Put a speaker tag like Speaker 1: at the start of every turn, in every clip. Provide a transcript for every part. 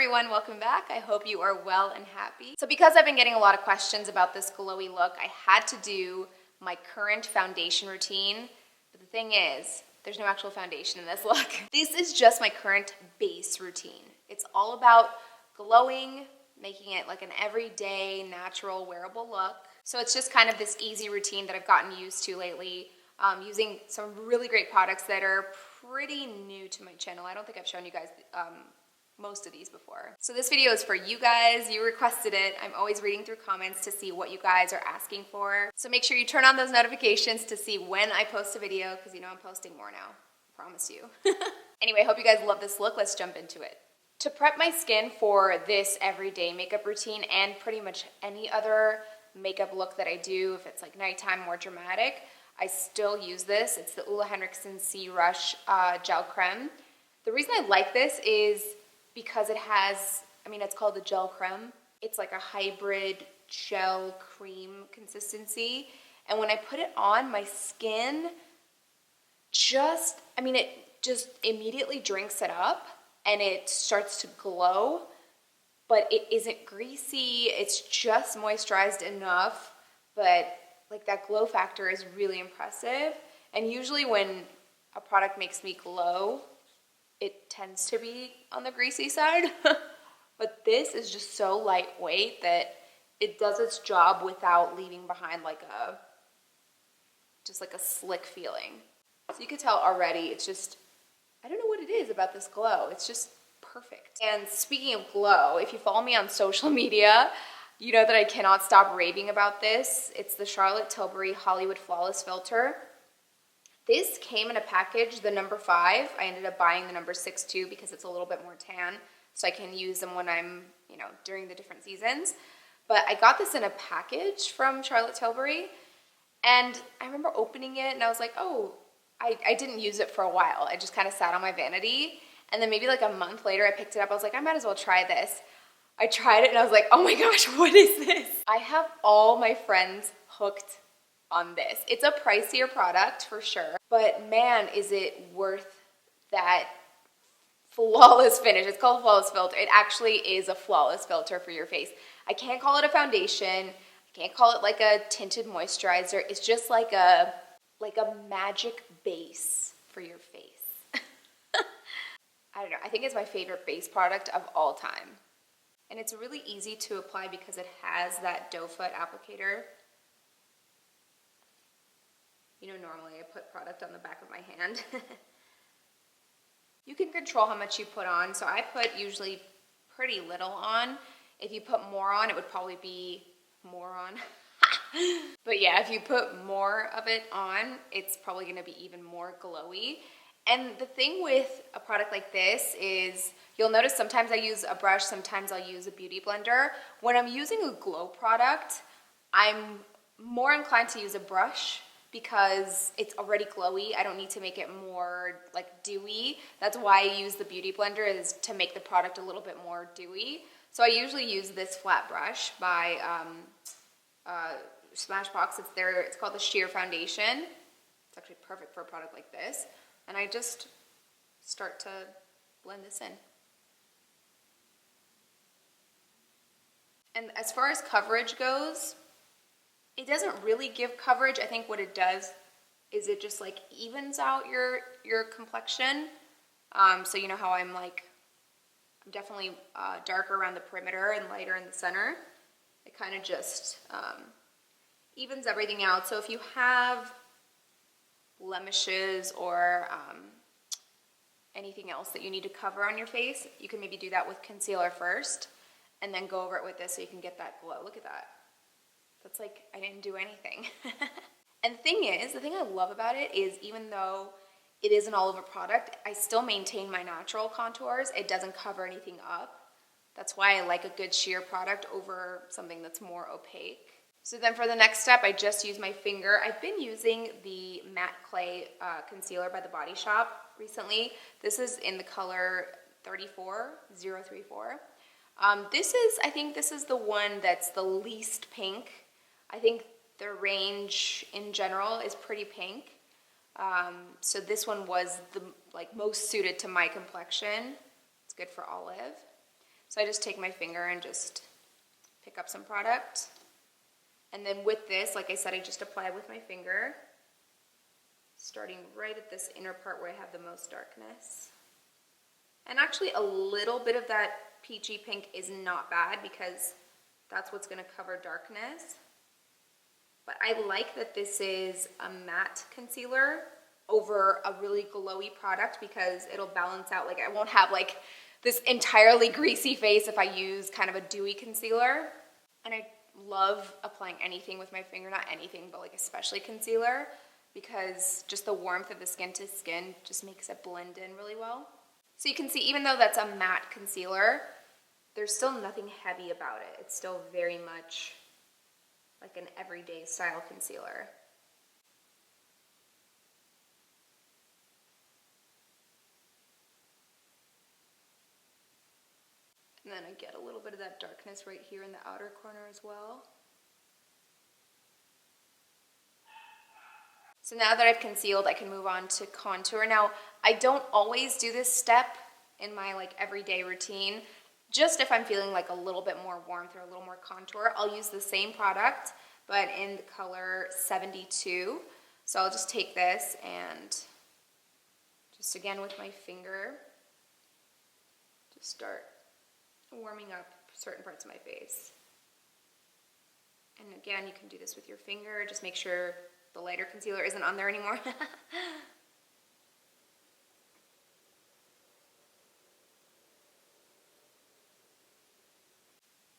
Speaker 1: everyone, welcome back. I hope you are well and happy. So because I've been getting a lot of questions about this glowy look, I had to do my current foundation routine. But the thing is, there's no actual foundation in this look. This is just my current base routine. It's all about glowing, making it like an everyday, natural, wearable look. So it's just kind of this easy routine that I've gotten used to lately, using some really great products that are pretty new to my channel. I don't think I've shown you guys most of these before. So this video is for you guys. You requested it. I'm always reading through comments to see what you guys are asking for. So make sure you turn on those notifications to see when I post a video, because you know I'm posting more now. I promise you. Anyway, I hope you guys love this look. Let's jump into it. To prep my skin for this everyday makeup routine and pretty much any other makeup look that I do, if it's like nighttime, more dramatic, I still use this. It's the Ole Henriksen C Rush Gel Creme. The reason I like this is because it has, it's called the gel creme. It's like a hybrid gel cream consistency. And when I put it on, my skin it just immediately drinks it up and it starts to glow, but it isn't greasy. It's just moisturized enough, but like that glow factor is really impressive. And usually when a product makes me glow, it tends to be on the greasy side, but this is just so lightweight that it does its job without leaving behind just like a slick feeling. So you can tell already, it's just, I don't know what it is about this glow. It's just perfect. And speaking of glow, if you follow me on social media, you know that I cannot stop raving about this. It's the Charlotte Tilbury Hollywood Flawless Filter. This came in a package, the number 5. I ended up buying the number 6 too because it's a little bit more tan, so I can use them when I'm, during the different seasons. But I got this in a package from Charlotte Tilbury, and I remember opening it and I was like, oh, I didn't use it for a while. I just kind of sat on my vanity, and then maybe like a month later I picked it up. I was like, I might as well try this. I tried it and I was like, oh my gosh, what is this? I have all my friends hooked on this. It's a pricier product for sure, but man, is it worth that flawless finish. It's called Flawless Filter. It actually is a flawless filter for your face. I can't call it a foundation. I can't call it like a tinted moisturizer. It's just like a magic base for your face. I don't know. I think it's my favorite base product of all time. And it's really easy to apply because it has that doe foot applicator. Normally I put product on the back of my hand. You can control how much you put on, so I put usually pretty little on. If you put more on, it would probably be more on. But yeah, if you put more of it on, it's probably gonna be even more glowy. And the thing with a product like this is, you'll notice sometimes I use a brush, sometimes I'll use a beauty blender. When I'm using a glow product, I'm more inclined to use a brush because it's already glowy. I don't need to make it more like dewy. That's why I use the beauty blender, is to make the product a little bit more dewy. So I usually use this flat brush by Smashbox. It's called the Sheer Foundation. It's actually perfect for a product like this. And I just start to blend this in. And as far as coverage goes, it doesn't really give coverage. I think what it does is it just like evens out your complexion. So you know how I'm definitely darker around the perimeter and lighter in the center. It kind of just evens everything out. So if you have blemishes or anything else that you need to cover on your face, you can maybe do that with concealer first and then go over it with this so you can get that glow. Look at that. That's like I didn't do anything. And the thing I love about it is, even though it is an all-over product, I still maintain my natural contours. It doesn't cover anything up. That's why I like a good sheer product over something that's more opaque. So then for the next step, I just use my finger. I've been using the Matte Clay Concealer by The Body Shop recently. This is in the color 034. I think this is the one that's the least pink. I think their range in general is pretty pink. So this one was the most suited to my complexion. It's good for olive. So I just take my finger and just pick up some product. And then with this, like I said, I just apply with my finger, starting right at this inner part where I have the most darkness. And actually a little bit of that peachy pink is not bad because that's what's going to cover darkness. But I like that this is a matte concealer over a really glowy product because it'll balance out. Like I won't have like this entirely greasy face if I use kind of a dewy concealer. And I love applying anything with my finger, not anything, but like especially concealer, because just the warmth of the skin to skin just makes it blend in really well. So you can see, even though that's a matte concealer, there's still nothing heavy about it. It's still very much like an everyday style concealer. And then I get a little bit of that darkness right here in the outer corner as well. So now that I've concealed, I can move on to contour. Now, I don't always do this step in my like everyday routine. Just if I'm feeling like a little bit more warmth or a little more contour, I'll use the same product, but in the color 72. So I'll just take this and just again with my finger, just start warming up certain parts of my face. And again, you can do this with your finger. Just make sure the lighter concealer isn't on there anymore.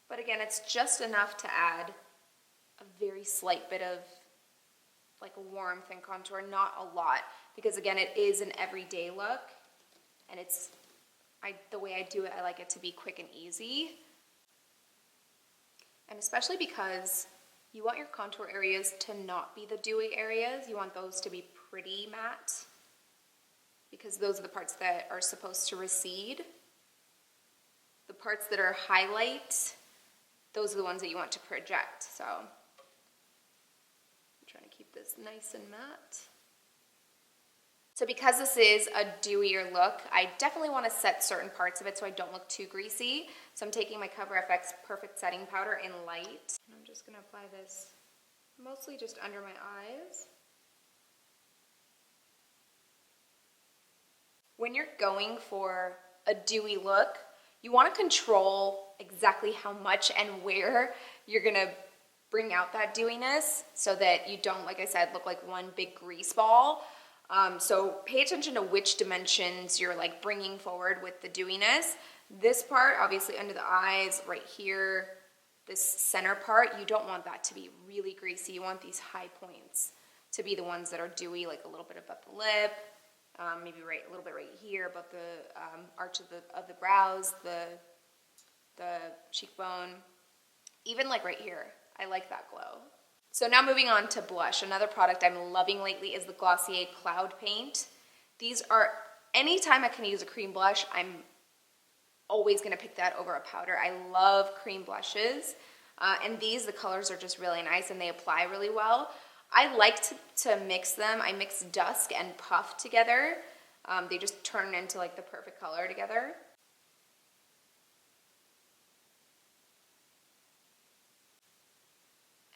Speaker 1: But again, it's just enough to add a very slight bit of like warmth and contour, not a lot, because again, it is an everyday look, and the way I do it, I like it to be quick and easy. And especially because you want your contour areas to not be the dewy areas. You want those to be pretty matte, because those are the parts that are supposed to recede. The parts that are highlight, those are the ones that you want to project. So I'm trying to keep this nice and matte. So because this is a dewier look, I definitely want to set certain parts of it so I don't look too greasy. So I'm taking my CoverFX Perfect Setting Powder in light. And I'm just going to apply this mostly just under my eyes. When you're going for a dewy look, you want to control exactly how much and where you're going to bring out that dewiness so that you don't, like I said, look like one big grease ball. So pay attention to which dimensions you're like bringing forward with the dewiness. This part, obviously under the eyes, right here, this center part, you don't want that to be really greasy. You want these high points to be the ones that are dewy, like a little bit above the lip, maybe a little bit right here above the arch of the brows, the cheekbone, even like right here. I like that glow. So now moving on to blush. Another product I'm loving lately is the Glossier Cloud Paint. These are, anytime I can use a cream blush, I'm always gonna pick that over a powder. I love cream blushes. And these, the colors are just really nice and they apply really well. I like to mix them. I mix Dusk and Puff together. They just turn into like the perfect color together.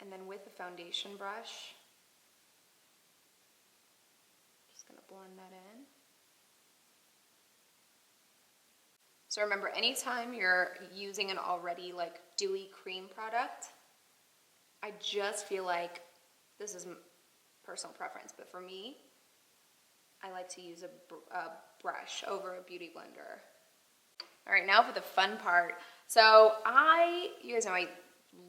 Speaker 1: And then with the foundation brush, just gonna blend that in. So remember, anytime you're using an already like dewy cream product, I just feel like, this is personal preference, but for me, I like to use a brush over a beauty blender. All right, now for the fun part. So you guys know I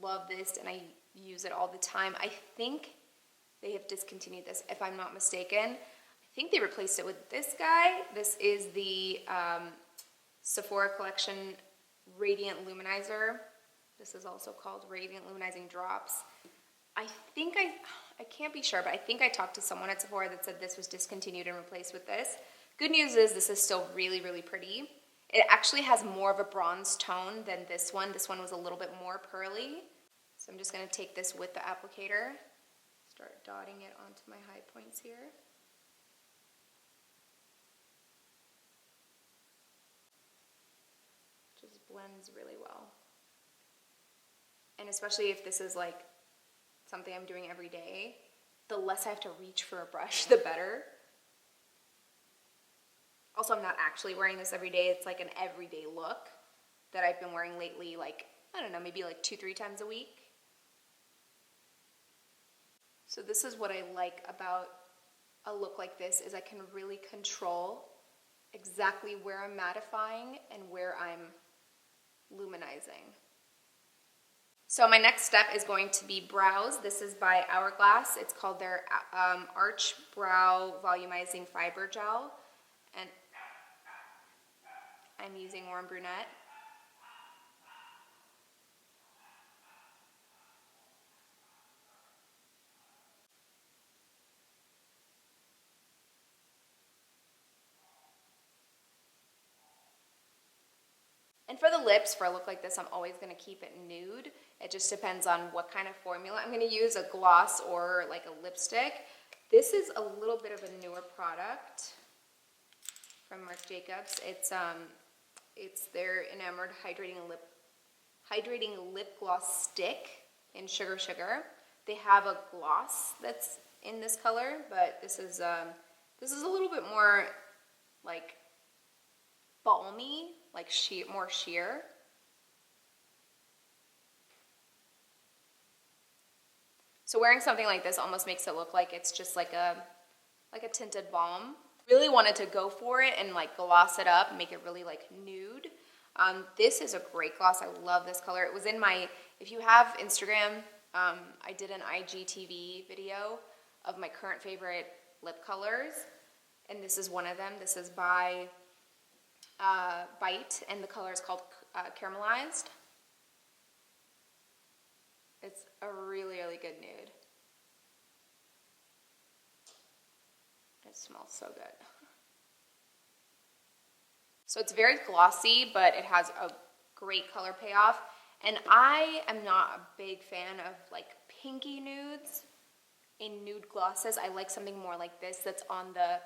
Speaker 1: love this and I use it all the time. I think they have discontinued this, if I'm not mistaken. I think they replaced it with this guy. This is the Sephora Collection Radiant Luminizer. This is also called Radiant Luminizing Drops. I think I can't be sure, but I think I talked to someone at Sephora that said this was discontinued and replaced with this. Good news is this is still really, really pretty. It actually has more of a bronze tone than this one. This one was a little bit more pearly. So I'm just going to take this with the applicator, start dotting it onto my high points here. Just blends really well. And especially if this is like something I'm doing every day, the less I have to reach for a brush, the better. Also, I'm not actually wearing this every day. It's like an everyday look that I've been wearing lately, like, I don't know, maybe like 2-3 times a week. So this is what I like about a look like this, is I can really control exactly where I'm mattifying and where I'm luminizing. So my next step is going to be brows. This is by Hourglass. It's called their Arch Brow Volumizing Fiber Gel. And I'm using Warm Brunette. And for the lips, for a look like this, I'm always going to keep it nude. It just depends on what kind of formula. I'm going to use a gloss or like a lipstick. This is a little bit of a newer product from Marc Jacobs. It's their Enamored Hydrating Lip Gloss Stick in Sugar Sugar. They have a gloss that's in this color, but this is a little bit more like balmy, like more sheer. So wearing something like this almost makes it look like it's just like a tinted balm. Really wanted to go for it and like gloss it up and make it really like nude. This is a great gloss. I love this color. It was in my, if you have Instagram, I did an IGTV video of my current favorite lip colors, and this is one of them. This is by Bite, and the color is called Caramelized. It's a really, really good nude. It smells so good. So it's very glossy, but it has a great color payoff. And I am not a big fan of like pinky nudes in nude glosses. I like something more like this that's on the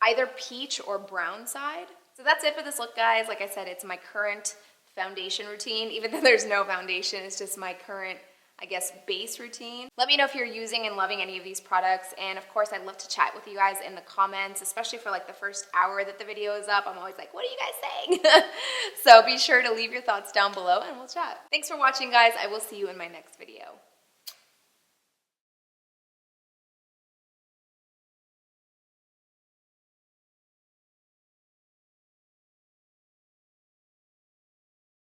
Speaker 1: either peach or brown side. So that's it for this look, guys. Like I said, it's my current foundation routine. Even though there's no foundation, it's just my current, I guess, base routine. Let me know if you're using and loving any of these products. And of course, I'd love to chat with you guys in the comments, especially for like the first hour that the video is up. I'm always like, what are you guys saying? So be sure to leave your thoughts down below and we'll chat. Thanks for watching, guys. I will see you in my next video.